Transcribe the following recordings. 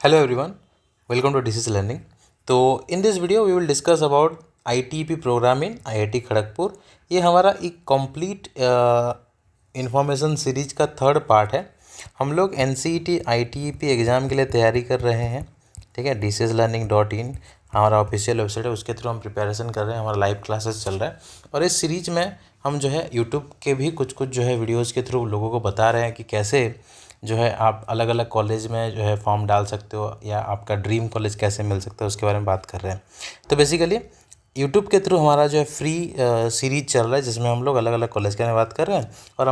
Hello everyone, welcome to DCS Learning. तो in this video we will discuss about ITP program in IIT Kharagpur. ये हमारा एक complete information series का third part है। हम लोग NCET ITP एग्ज़ाम के लिए तैयारी कर रहे हैं, ठीक है। DCSlearning.in हमारा ऑफिशियल वेबसाइट है, उसके थ्रू हम प्रिपरेशन कर रहे हैं। हमारा लाइव क्लासेस चल रहा है और इस सीरीज में हम जो है यूट्यूब के भी कुछ जो है वीडियोज़ के थ्रू लोगों को बता रहे हैं कि कैसे जो है आप अलग अलग कॉलेज में जो है फॉर्म डाल सकते हो या आपका ड्रीम कॉलेज कैसे मिल सकता है उसके बारे में बात कर रहे हैं। तो बेसिकली यूट्यूब के थ्रू हमारा जो है फ्री सीरीज चल रहा है जिसमें हम लोग अलग अलग कॉलेज के बारे में बात कर रहे हैं और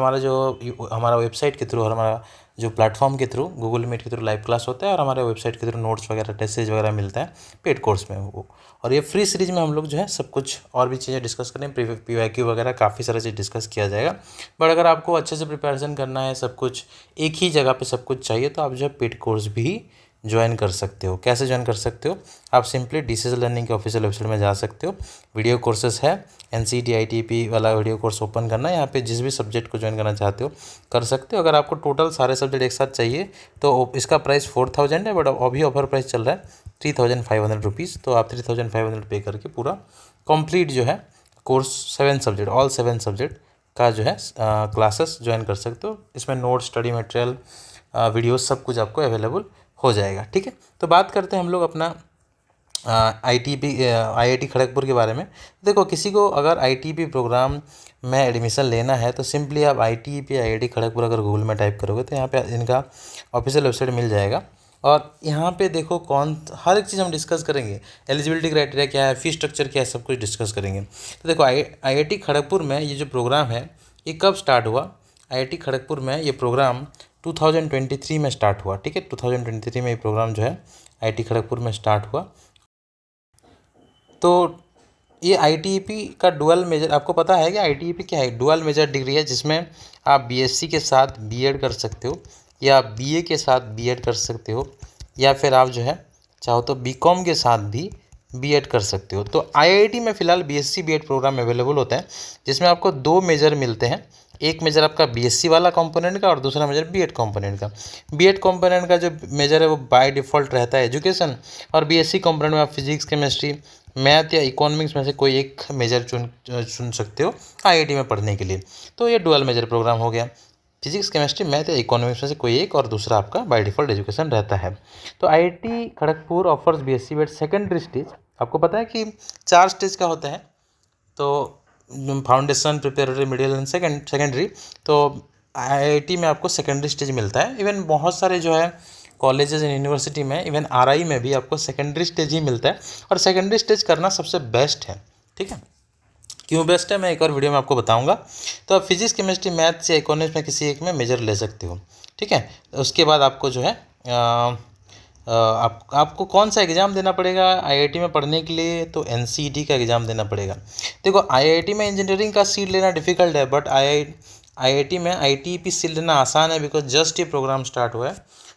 हमारा वेबसाइट के थ्रू और हमारा जो प्लेटफॉर्म के थ्रू गूगल मीट के थ्रू लाइव क्लास होता है और हमारे वेबसाइट के थ्रू नोट्स वगैरह टेस्टेज वगैरह मिलता है पेड कोर्स में वो। और ये फ्री सीरीज में हम लोग जो है सब कुछ और भी चीज़ें डिस्कस करें, PYQ वगैरह काफ़ी सारी चीज़ डिस्कस किया जाएगा। बट अगर आपको अच्छे से प्रिपरेशन करना है, सब कुछ एक ही जगह पे सब कुछ चाहिए, तो आप जो है पेड कोर्स भी ज्वाइन कर सकते हो। कैसे ज्वाइन कर सकते हो? आप सिंपली DCS लर्निंग के ऑफिशियल वेबसाइट में जा सकते हो। वीडियो कोर्सेस है, NCET ITP वाला वीडियो कोर्स ओपन करना है। यहाँ पे जिस भी सब्जेक्ट को ज्वाइन करना चाहते हो कर सकते हो। अगर आपको टोटल सारे सब्जेक्ट एक साथ चाहिए तो इसका प्राइस 4000 है, बट अभी ऑफर प्राइस चल रहा है 3500 रुपीज़। तो आप 3500 पे करके पूरा कंप्लीट जो है कोर्स 7 सब्जेक्ट, ऑल 7 सब्जेक्ट का जो है क्लासेस ज्वाइन कर सकते हो। इसमें नोट, स्टडी मटेरियल, वीडियो सब कुछ आपको अवेलेबल हो जाएगा, ठीक है। तो बात करते हैं हम लोग अपना IIT खड़गपुर के बारे में। देखो, किसी को अगर ITP प्रोग्राम में एडमिशन लेना है तो सिंपली आप IIT खड़गपुर अगर गूगल में टाइप करोगे तो यहाँ पे इनका ऑफिशियल वेबसाइट मिल जाएगा। और यहाँ पे देखो हर एक चीज़ हम डिस्कस करेंगे। एलिजिबिलिटी क्राइटेरिया क्या है, फीस स्ट्रक्चर क्या है, सब कुछ डिस्कस करेंगे। तो देखो, IIT खड़गपुर में ये जो प्रोग्राम है ये कब स्टार्ट हुआ? IIT खड़गपुर में ये प्रोग्राम 2023 में स्टार्ट हुआ, ठीक है। 2023 में ये प्रोग्राम जो है IIT खड़गपुर में स्टार्ट हुआ। तो ये ITP का डुअल मेजर, आपको पता है कि ITP क्या है? डुअल मेजर डिग्री है जिसमें आप BSc के साथ B.Ed कर सकते हो या BA के साथ B.Ed कर सकते हो या फिर आप जो है चाहो तो BCom के साथ भी B.Ed कर सकते हो। तो IIT में फ़िलहाल BSc B.Ed प्रोग्राम अवेलेबल होता है जिसमें आपको 2 मेजर मिलते हैं। एक मेजर आपका BSc वाला कंपोनेंट का और दूसरा मेजर B.Ed कंपोनेंट का। B.Ed कंपोनेंट का जो मेजर है वो बाय डिफ़ॉल्ट रहता है एजुकेशन, और BSc कंपोनेंट में आप फिजिक्स, केमिस्ट्री, मैथ या इकोनॉमिक्स में से कोई एक मेजर चुन सकते हो IIT में पढ़ने के लिए। तो ये डुअल मेजर प्रोग्राम हो गया। फिजिक्स, केमिस्ट्री, मैथ या इकोनॉमिक्स में से कोई एक, और दूसरा आपका बाय डिफ़ॉल्ट एजुकेशन रहता है। तो IIT Kharagpur offers BSc B.Ed secondary stage. आपको पता है कि 4 स्टेज का होता है, तो foundation, preparatory, middle and secondary. तो IIT में आपको सेकेंडरी स्टेज मिलता है। इवन बहुत सारे जो है कॉलेजेस एंड यूनिवर्सिटी में, इवन RI में भी आपको सेकेंडरी स्टेज ही मिलता है, और सेकेंडरी स्टेज करना सबसे बेस्ट है, ठीक है। क्यों बेस्ट है मैं एक और वीडियो में आपको बताऊंगा। तो आप फिजिक्स, केमिस्ट्री, मैथ्स या इकोनॉमिक्स में किसी एक में मेजर ले सकते हो, ठीक है। उसके बाद आपको जो है आपको कौन सा एग्ज़ाम देना पड़ेगा IIT में पढ़ने के लिए? तो NCET का एग्ज़ाम देना पड़ेगा। देखो, IIT में इंजीनियरिंग का सीट लेना डिफ़िकल्ट है, बट IIT में ITP सीट लेना आसान है, बिकॉज जस्ट ये प्रोग्राम स्टार्ट हुआ है।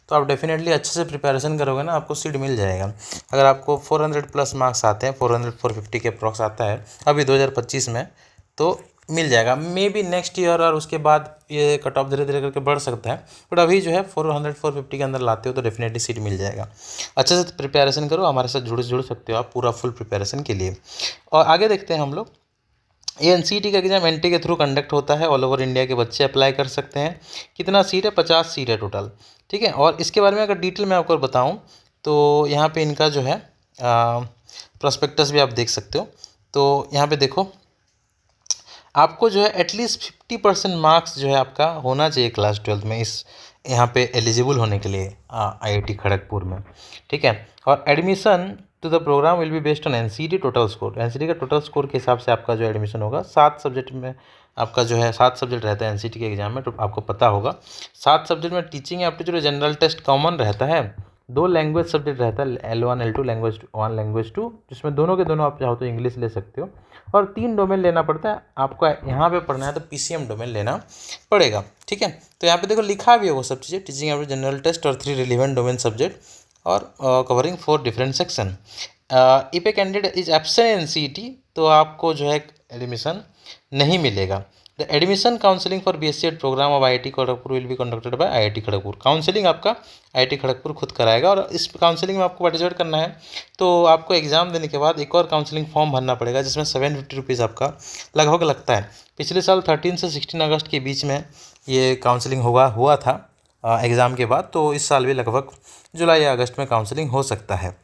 तो आप डेफिनेटली अच्छे से प्रिपरेशन करोगे ना, आपको सीट मिल जाएगा। अगर आपको 400 प्लस मार्क्स आते हैं, 450 के अप्रॉक्स आता है अभी 2025 में, तो मिल जाएगा। मे बी नेक्स्ट ईयर और उसके बाद ये कट ऑफ धीरे धीरे करके बढ़ सकता है, बट अभी जो है 450 के अंदर लाते हो तो डेफिनेटली सीट मिल जाएगा। अच्छे से प्रिपरेशन करो, हमारे साथ जुड़ सकते हो आप पूरा फुल प्रिपरेशन के लिए। और आगे देखते हैं हम लोग। ये NCET का एग्ज़ाम NT के थ्रू कंडक्ट होता है। ऑल ओवर इंडिया के बच्चे अप्लाई कर सकते हैं। कितना सीट है? 50 सीट है टोटल, ठीक है। और इसके बारे में अगर डिटेल में आपको बताऊं तो यहाँ पे इनका जो है प्रोस्पेक्टस भी आप देख सकते हो। तो यहाँ पे देखो, आपको जो है एटलीस्ट 50% मार्क्स जो है आपका होना चाहिए क्लास 12 में इस यहाँ पे एलिजिबल होने के लिए IIT खड़गपुर में, ठीक है। और admission to the programme will be based on NCET total score. NCET का टोटल स्कोर के हिसाब से आपका जो एडमिशन होगा। 7 सब्जेक्ट में आपका जो है 7 सब्जेक्ट रहता है NCET के एग्जाम में, तो आपको पता होगा। 7 सब्जेक्ट में teaching aptitude, general test common रहता है। 2 लैंग्वेज सब्जेक्ट रहता है, L1 L2 लैंग्वेज 1 लैंग्वेज 2, जिसमें दोनों के दोनों आप चाहो तो इंग्लिश ले सकते हो। और 3 डोमेन लेना पड़ता है आपको। यहाँ पे पढ़ना है तो PCM डोमेन लेना पड़ेगा, ठीक है। तो यहाँ पे देखो लिखा भी है वो सब चीज़ें, टीचिंग एप्टीट्यूड, जनरल टेस्ट और 3 रिलेवेंट डोमेन सब्जेक्ट, और covering 4 different section. If a candidate is absent NCET तो आपको जो है एडमिशन नहीं मिलेगा, the admission counselling for BSc programme of IIT Kharagpur will be conducted by IIT Kharagpur. Counselling आपका IIT Kharagpur खुद कराएगा, और इस काउंसलिंग में आपको पार्टिसिपेट करना है तो आपको एग्ज़ाम देने के बाद एक और काउंसलिंग फॉर्म भरना पड़ेगा, जिसमें 750 रुपीज़ आपका लगभग लगता है। पिछले साल 13 से 16 अगस्त के बीच में ये काउंसलिंग हुआ था एग्ज़ाम के बाद, तो इस साल भी लगभग जुलाई या अगस्त में काउंसलिंग हो सकता है।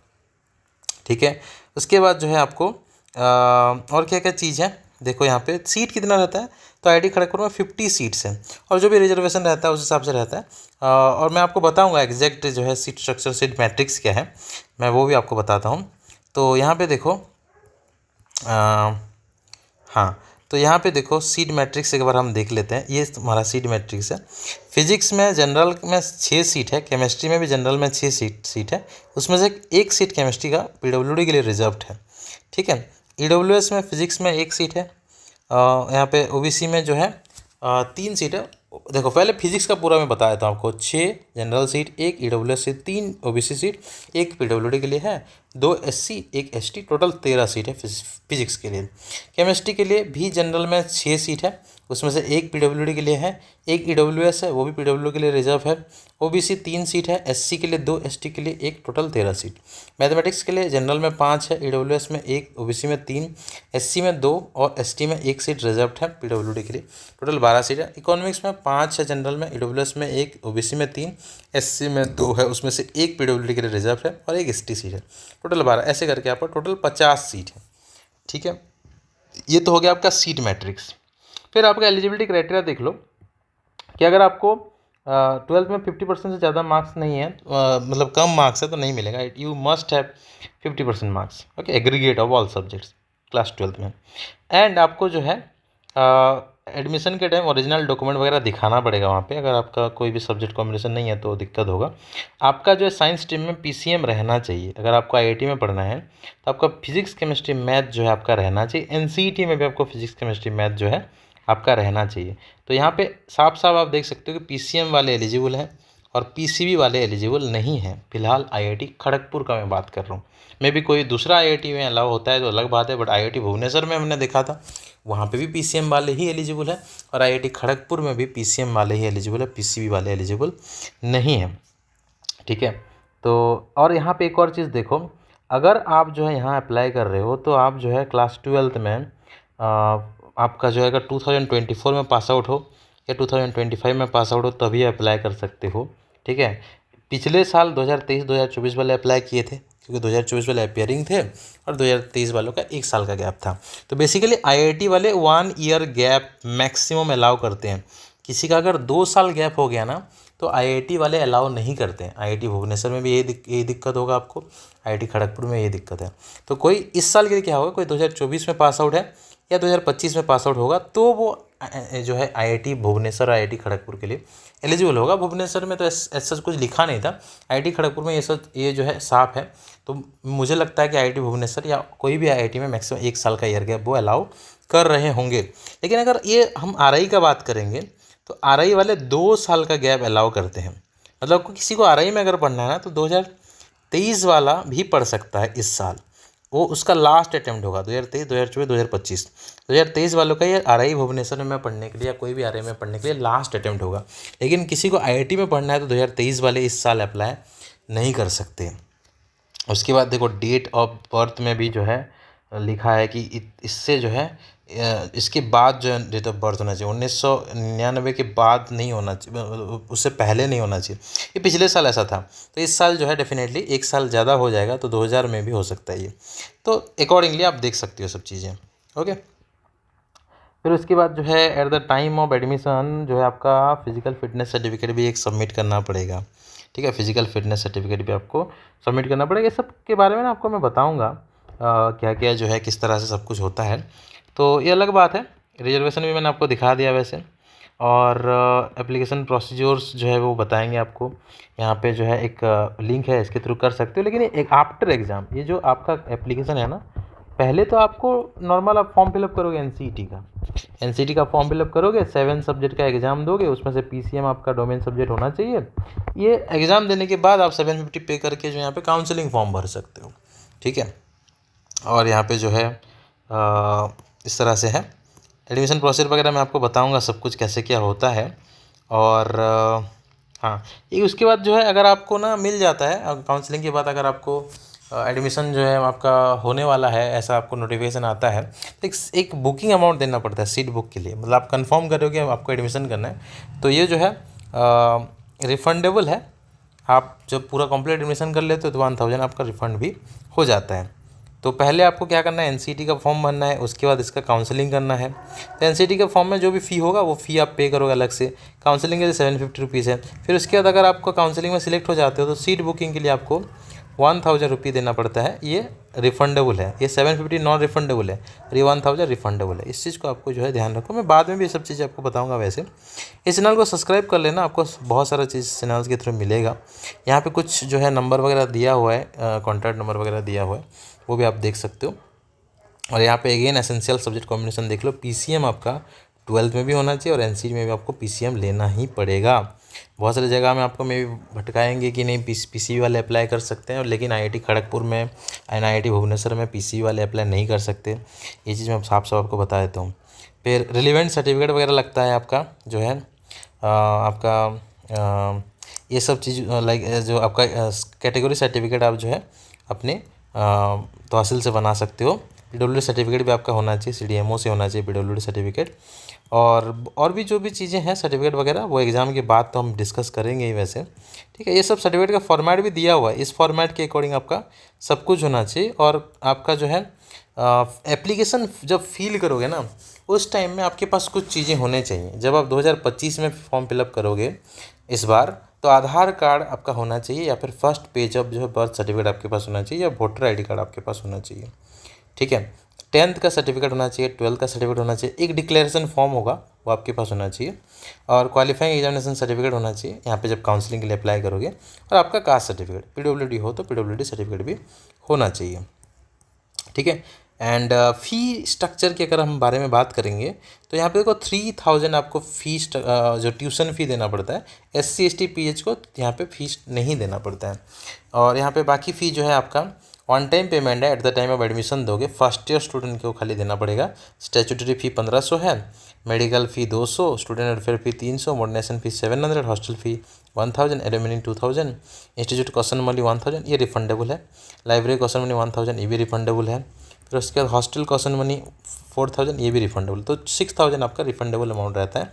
ठीक है, उसके बाद जो है आपको और क्या क्या चीज़ है, देखो यहाँ पे सीट कितना रहता है, तो IIT खड़गपुर में 50 सीट्स हैं, और जो भी रिजर्वेशन रहता है उस हिसाब से रहता है। और मैं आपको बताऊंगा एग्जैक्ट जो है सीट स्ट्रक्चर, सीट मैट्रिक्स क्या है, मैं वो भी आपको बताता हूँ। तो यहाँ पे देखो हाँ, तो यहाँ पे देखो सीट मैट्रिक्स एक बार हम देख लेते हैं। ये हमारा सीट मैट्रिक्स है। फिजिक्स में जनरल में 6 सीट है, केमिस्ट्री में भी जनरल में 6 सीट है, उसमें से एक सीट केमिस्ट्री का PWD के लिए रिजर्व्ड है। ठीक है, EWS में फिजिक्स में 1 सीट है, यहाँ पे OBC में जो है 3 सीट है। देखो पहले फिजिक्स का पूरा मैं बता देता हूँ आपको। 6 general seat, 1 EWS seat, 3 OBC seat, 1 PWD के लिए है, 2 SC, 1 ST, टोटल 13 सीट है फिजिक्स के लिए। केमिस्ट्री के लिए भी जनरल में 6 सीट है, उसमें से 1 PWD के लिए है, 1 EWS है, वो भी PWD के लिए रिजर्व है। OBC 3 सीट है, SC के लिए 2, ST के लिए 1, टोटल 13 सीट। मैथमेटिक्स के लिए जनरल में 5 है, EWS में 1, OBC में 3, SC में 2 और ST में 1 सीट रिजर्व है PWD के लिए, टोटल 12 सीट है। इकोनॉमिक्स में 5 है जनरल में, EWS में 1, OBC में 3, SC में 2 है, उसमें से 1 PWD के लिए रिजर्व है और 1 ST सीट है, टोटल 12। ऐसे करके आपका टोटल 50 सीट है। ठीक है, ये तो हो गया आपका सीट मैट्रिक्स। फिर आपका एलिजिबिलिटी क्राइटेरिया देख लो कि अगर आपको 12th में 50% से ज़्यादा मार्क्स नहीं है, मतलब कम मार्क्स है, तो नहीं मिलेगा। You must have 50% marks, okay, aggregate of all subjects class 12th में। एंड आपको जो है एडमिशन के टाइम ओरिजिनल डॉक्यूमेंट वगैरह दिखाना पड़ेगा वहाँ पे। अगर आपका कोई भी सब्जेक्ट कॉम्बिनेशन नहीं है तो दिक्कत होगा। आपका जो है साइंस स्ट्रीम में PCM रहना चाहिए। अगर आपको IIT में पढ़ना है तो आपका फिजिक्स केमिस्ट्री मैथ जो है आपका रहना चाहिए। NCET में भी आपको फिजिक्स केमिस्ट्री मैथ जो है आपका रहना चाहिए। तो यहाँ पे साफ साफ आप देख सकते हो कि PCM वाले एलिजिबल हैं और PCB वाले एलिजिबल नहीं हैं। फिलहाल IIT खड़गपुर का मैं बात कर रहा हूँ। मे भी कोई दूसरा IIT में अलाउ होता है तो अलग बात है, बट IIT भुवनेश्वर में हमने देखा था वहाँ पे भी PCM वाले ही एलिजिबल है, और IIT खड़गपुर में भी PCM वाले ही एलिजिबल है, PCB वाले एलिजिबल नहीं है। ठीक है, तो और यहाँ पे एक और चीज़ देखो, अगर आप जो है यहाँ अप्लाई कर रहे हो तो आप जो है क्लास 12th में आपका जो है अगर 2024 में पास आउट हो या 2025 में पास आउट हो तभी अप्लाई कर सकते हो। ठीक है, पिछले साल 2023-2024 वाले अप्लाई किए थे, क्योंकि 2024 वाले अपियरिंग थे और 2023 वालों का 1 साल का गैप था। तो बेसिकली IIT वाले 1 ईयर गैप मैक्सिमम अलाउ करते हैं। किसी का अगर 2 साल गैप हो गया ना तो IIT वाले अलाउ नहीं करते हैं। IIT भुवनेश्वर में भी यही दिक्कत होगा आपको, IIT खड़गपुर में ये दिक्कत है। तो कोई इस साल के लिए क्या होगा, कोई 2024 में पास आउट है या 2025 में पास आउट होगा तो वो जो है IIT भुवनेश्वर, IIT खड़गपुर के लिए एलिजिबल होगा। भुवनेश्वर में तो ऐसा कुछ लिखा नहीं था, IIT खड़गपुर में ये जो है साफ है। तो मुझे लगता है कि IIT भुवनेश्वर या कोई भी IIT में मैक्सिमम 1 साल का ईयर गैप वो अलाउ कर रहे होंगे। लेकिन अगर ये हम RI का बात करेंगे तो RI वाले 2 साल का गैप अलाउ करते हैं। मतलब किसी को RI में अगर पढ़ना है ना तो 2023 वाला भी पढ़ सकता है इस साल, वो उसका लास्ट अटेम्प्ट होगा। 2023, 2024, 2025, 2023 वालों का ये RI भुवनेश्वर में पढ़ने के लिए या कोई भी RI में पढ़ने के लिए लास्ट अटेम्प्ट होगा। लेकिन किसी को IIT में पढ़ना है तो 2023 वाले इस साल अप्लाई नहीं कर सकते। उसके बाद देखो डेट ऑफ बर्थ में भी जो है लिखा है कि इससे जो है इसके बाद जो है डेट ऑफ बर्थ होना चाहिए, 1999 के बाद नहीं होना चाहिए, उससे पहले नहीं होना चाहिए। ये पिछले साल ऐसा था, तो इस साल जो है डेफिनेटली 1 साल ज़्यादा हो जाएगा, तो 2000 में भी हो सकता है ये। तो अकॉर्डिंगली आप देख सकते हो सब चीज़ें। ओके, फिर उसके बाद जो है at the time of admission जो है आपका फिजिकल फिटनेस सर्टिफिकेट भी एक सबमिट करना पड़ेगा। ठीक है, फिजिकल फिटनेस सर्टिफिकेट भी आपको सबमिट करना पड़ेगा। इस सब के बारे में ना आपको मैं बताऊंगा क्या क्या जो है किस तरह से सब कुछ होता है। तो ये अलग बात है। रिजर्वेशन भी मैंने आपको दिखा दिया वैसे, और एप्लीकेशन प्रोसीजर्स जो है वो बताएंगे आपको। यहाँ पे जो है एक लिंक है, इसके थ्रू कर सकते हो। लेकिन एक आफ्टर एग्ज़ाम ये जो आपका एप्लीकेशन है ना, पहले तो आपको नॉर्मल आप फॉर्म फिलअप करोगे NCET का फॉर्म फिलअप करोगे, 7 सब्जेक्ट का एग्ज़ाम दोगे, उसमें से PCM आपका डोमेन सब्जेक्ट होना चाहिए। ये एग्ज़ाम देने के बाद आप 750 पे करके जो यहाँ पे काउंसलिंग फॉर्म भर सकते हो। ठीक है, और यहाँ पे जो है इस तरह से है। एडमिशन प्रोसेस वगैरह मैं आपको बताऊंगा सब कुछ कैसे क्या होता है। और हाँ, ये उसके बाद जो है अगर आपको ना मिल जाता है काउंसलिंग के बाद, अगर आपको एडमिशन जो है आपका होने वाला है, ऐसा आपको नोटिफिकेशन आता है, तो एक बुकिंग अमाउंट देना पड़ता है सीट बुक के लिए। मतलब आप कंफर्म करोगे आपको एडमिशन करना है तो ये जो है रिफंडेबल है। आप जब पूरा कंप्लीट एडमिशन कर लेते हो तो 1000 आपका रिफ़ंड भी हो जाता है। तो पहले आपको क्या करना है, एनसीईटी का फॉर्म भरना है, उसके बाद इसका काउंसलिंग करना है। तो एनसीईटी के फॉर्म में जो भी फ़ी होगा वो फ़ी आप पे करोगे अलग से। काउंसलिंग के लिए 750 रुपीज़ है। फिर उसके बाद अगर आपको काउंसलिंग में सिलेक्ट हो जाते हो तो सीट बुकिंग के लिए आपको 1000 रुपये देना पड़ता है। ये रिफंडेबल है, ये 750 नॉन रिफंडेबल है, और ये 1000 रिफंडेबल है। इस चीज़ को आपको जो है ध्यान रखो। मैं बाद में भी ये सब चीज़ें आपको बताऊंगा। वैसे इस चैनल को सब्सक्राइब कर लेना, आपको बहुत सारा चीज़ चैनल के थ्रू मिलेगा। यहाँ पे कुछ जो है नंबर वगैरह दिया हुआ है, कॉन्टैक्ट नंबर वगैरह दिया हुआ है, वो भी आप देख सकते हो। और यहाँ पे अगेन एसेंशियल सब्जेक्ट कॉम्बिनेशन देख लो, पीसीएम आपका 12th में भी होना चाहिए और एनसीईटी में भी आपको पीसीएम लेना ही पड़ेगा। बहुत सारी जगह में आपको मे भी भटकाएंगे कि नहीं पीसीबी वाले अप्लाई कर सकते हैं, लेकिन आईआईटी खड़गपुर में एंड आईआईटी भुवनेश्वर में पीसीबी वाले अप्लाई नहीं कर सकते। ये चीज़ मैं साफ साफ आपको बता देता हूँ। फिर रिलीवेंट सर्टिफिकेट वगैरह लगता है आपका, जो है आपका ये सब चीज़ लाइक जो आपका कैटेगरी सर्टिफिकेट आप जो है अपने तहसील से बना सकते हो। पीडब्ल्यूडी सर्टिफिकेट भी आपका होना चाहिए, सीडीएमओ से होना चाहिए पीडब्ल्यूडी सर्टिफिकेट। और भी जो भी चीज़ें हैं सर्टिफिकेट वगैरह, वो एग्ज़ाम के बाद तो हम डिस्कस करेंगे ही वैसे। ठीक है, ये सब सर्टिफिकेट का फॉर्मेट भी दिया हुआ है, इस फॉर्मेट के अकॉर्डिंग आपका सब कुछ होना चाहिए। और आपका जो है एप्लीकेशन जब फिल करोगे ना, उस टाइम में आपके पास कुछ चीज़ें होने चाहिए। जब आप 2025 में फॉर्म फिलअप करोगे इस बार, तो आधार कार्ड आपका होना चाहिए, या फिर फर्स्ट पेज ऑफ जो है बर्थ सर्टिफिकेट आपके पास होना चाहिए, या वोटर आईडी कार्ड आपके पास होना चाहिए। ठीक है, 10th का सर्टिफिकेट होना चाहिए, 12th का सर्टिफिकेट होना चाहिए, एक डिक्लेरेशन फॉर्म होगा वो आपके पास होना चाहिए, और क्वालिफाइंग एग्जामिनेशन सर्टिफिकेट होना चाहिए यहाँ पे जब काउंसलिंग के लिए अप्लाई करोगे। और आपका कास्ट सर्टिफिकेट, पीडब्ल्यूडी हो तो पीडब्ल्यूडी सर्टिफिकेट भी होना चाहिए। ठीक है, एंड फ़ी स्ट्रक्चर के अगर हम बारे में बात करेंगे तो यहाँ पे देखो 3000 आपको फ़ीस जो ट्यूशन फ़ी देना पड़ता है। SC ST PH को यहाँ पे फीस नहीं देना पड़ता है। और यहाँ पे बाकी फ़ी जो है आपका ऑन टाइम पेमेंट है, at the time of admission दोगे। फर्स्ट ईयर स्टूडेंट को खाली देना पड़ेगा। स्टैट्यूटरी फ़ी 1500 है, मेडिकल फ़ी 200, स्टूडेंट वेलफेयर फ़ी 300, मोडनेशन फ़ी 700, hostel fee 1000, alumni 2000, institute caution money 1000, ये रिफंडेबल है। लाइब्रेरी कॉशन मनी 1000, ये भी रिफंडेबल है। फिर उसके बाद हॉस्टल कॉशन मनी 4000, ये भी रिफंडेबल। तो 6000 आपका रिफंडेबल अमाउंट रहता है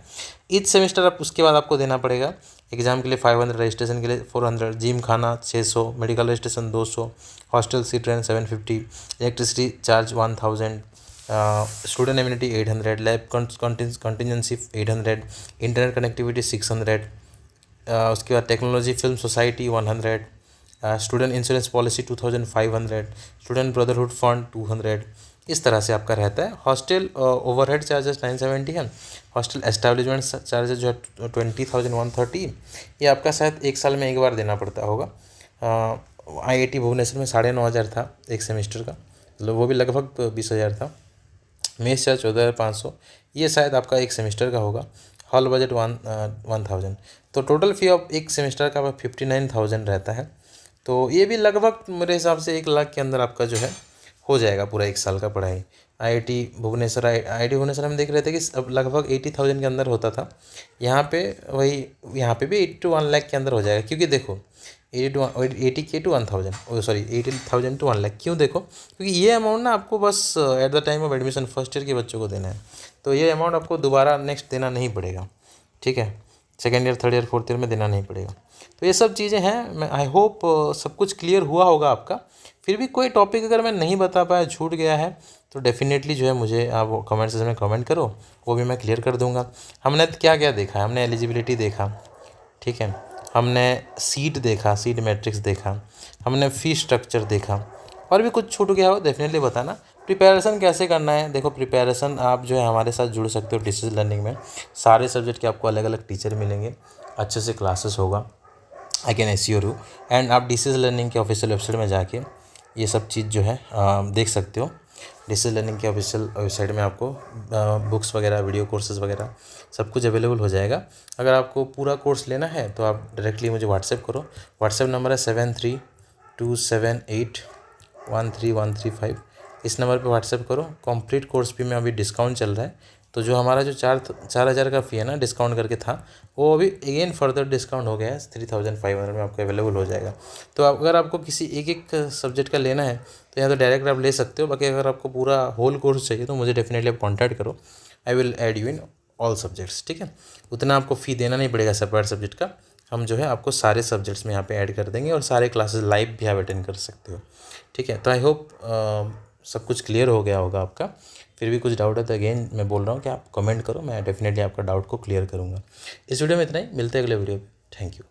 ईच सेमेस्टर। आप उसके बाद आपको देना पड़ेगा एग्जाम के लिए 500, रजिस्ट्रेशन के लिए 400, जिम खाना 600, medical registration 200, hostel seat rent 750, electricity charge 1000, student immunity 800, lab contingency 800, internet connectivity 600, उसके बाद technology film society 100, student insurance policy 2500, student brotherhood fund 200। इस तरह से आपका रहता है। हॉस्टल ओवरहेड चार्जेस 970 है। हॉस्टल एस्टैब्लिशमेंट चार्जेस जो है 20,130, ये आपका शायद एक साल में एक बार देना पड़ता होगा। IIT भुवनेश्वर में 9500 था एक सेमेस्टर का, मतलब वो भी लगभग 20,000 था। मेस चार्ज 14,500, ये शायद आपका एक सेमेस्टर का होगा। हॉल बजट 1000, तो टोटल फ़ी ऑफ एक सेमेस्टर का 59,000 रहता है। तो ये भी लगभग मेरे हिसाब से 1 लाख के अंदर आपका जो है हो जाएगा पूरा एक साल का पढ़ाई। IIT भुवनेश्वर हम देख रहे थे कि अब लगभग 80,000 के अंदर होता था। यहाँ पे वही, यहाँ पे भी 80 to 1 लाख के अंदर हो जाएगा। क्योंकि देखो 80K to 1000, sorry 80,000 to 1 lakh. क्यों देखो, क्योंकि ये अमाउंट ना आपको बस at the time of admission first year के बच्चों को देना है। तो ये अमाउंट आपको दोबारा नेक्स्ट देना नहीं पड़ेगा। ठीक है, second year, third year, fourth year में देना नहीं पड़ेगा। तो ये सब चीज़ें हैं। मैं आई होप सब कुछ क्लियर हुआ होगा आपका। फिर भी कोई टॉपिक अगर मैं नहीं बता पाया, छूट गया है, तो डेफिनेटली जो है मुझे आप कमेंट सेक्शन में कमेंट करो, वो भी मैं क्लियर कर दूंगा। हमने क्या क्या देखा है, हमने एलिजिबिलिटी देखा, ठीक है, हमने सीट देखा, सीट मैट्रिक्स देखा, हमने फ़ी स्ट्रक्चर देखा, और भी कुछ छूट गया हो डेफिनेटली बताना। प्रिपरेशन कैसे करना है, देखो प्रिपरेशन आप जो है हमारे साथ जुड़ सकते हो डिस्टेंस लर्निंग में। सारे सब्जेक्ट के आपको अलग अलग टीचर मिलेंगे, अच्छे से क्लासेस होगा। I can assure you. And आप डिस्टेंस लर्निंग के ऑफिशियल वेबसाइट में जाके ये सब चीज़ जो है देख सकते हो। डिस्टेंस लर्निंग के ऑफिशियल वेबसाइट में आपको बुक्स वगैरह, वीडियो कोर्सेज वगैरह सब कुछ अवेलेबल हो जाएगा। अगर आपको पूरा कोर्स लेना है तो आप डायरेक्टली मुझे व्हाट्सएप करो। व्हाट्सएप नंबर है 7327813135। इस नंबर पे व्हाट्सएप करो। कंप्लीट कोर्स भी में अभी डिस्काउंट चल रहा है, तो जो हमारा जो 4,000 का फ़ी है ना, डिस्काउंट करके था, वो अभी अगेन फर्दर डिस्काउंट हो गया है, 3,500 में आपको अवेलेबल हो जाएगा। तो अगर आपको किसी एक एक सब्जेक्ट का लेना है तो या तो डायरेक्ट आप ले सकते हो, बाकी अगर आपको पूरा होल कोर्स चाहिए तो मुझे डेफिनेटली आप कॉन्टैक्ट करो, I will add you in all subjects, ठीक है। उतना आपको फ़ी देना नहीं पड़ेगा सेपरेट सब्जेक्ट का, हम जो है आपको सारे सब्जेक्ट्स में यहाँ पे ऐड कर देंगे और सारे क्लासेस लाइव भी आप अटेंड कर सकते हो, ठीक है। तो आई होप सब कुछ क्लियर हो गया होगा आपका। फिर भी कुछ डाउट है तो अगेन मैं बोल रहा हूँ कि आप कमेंट करो, मैं डेफिनेटली आपका डाउट को क्लियर करूँगा। इस वीडियो में इतना ही, मिलते हैं अगले वीडियो। Thank you.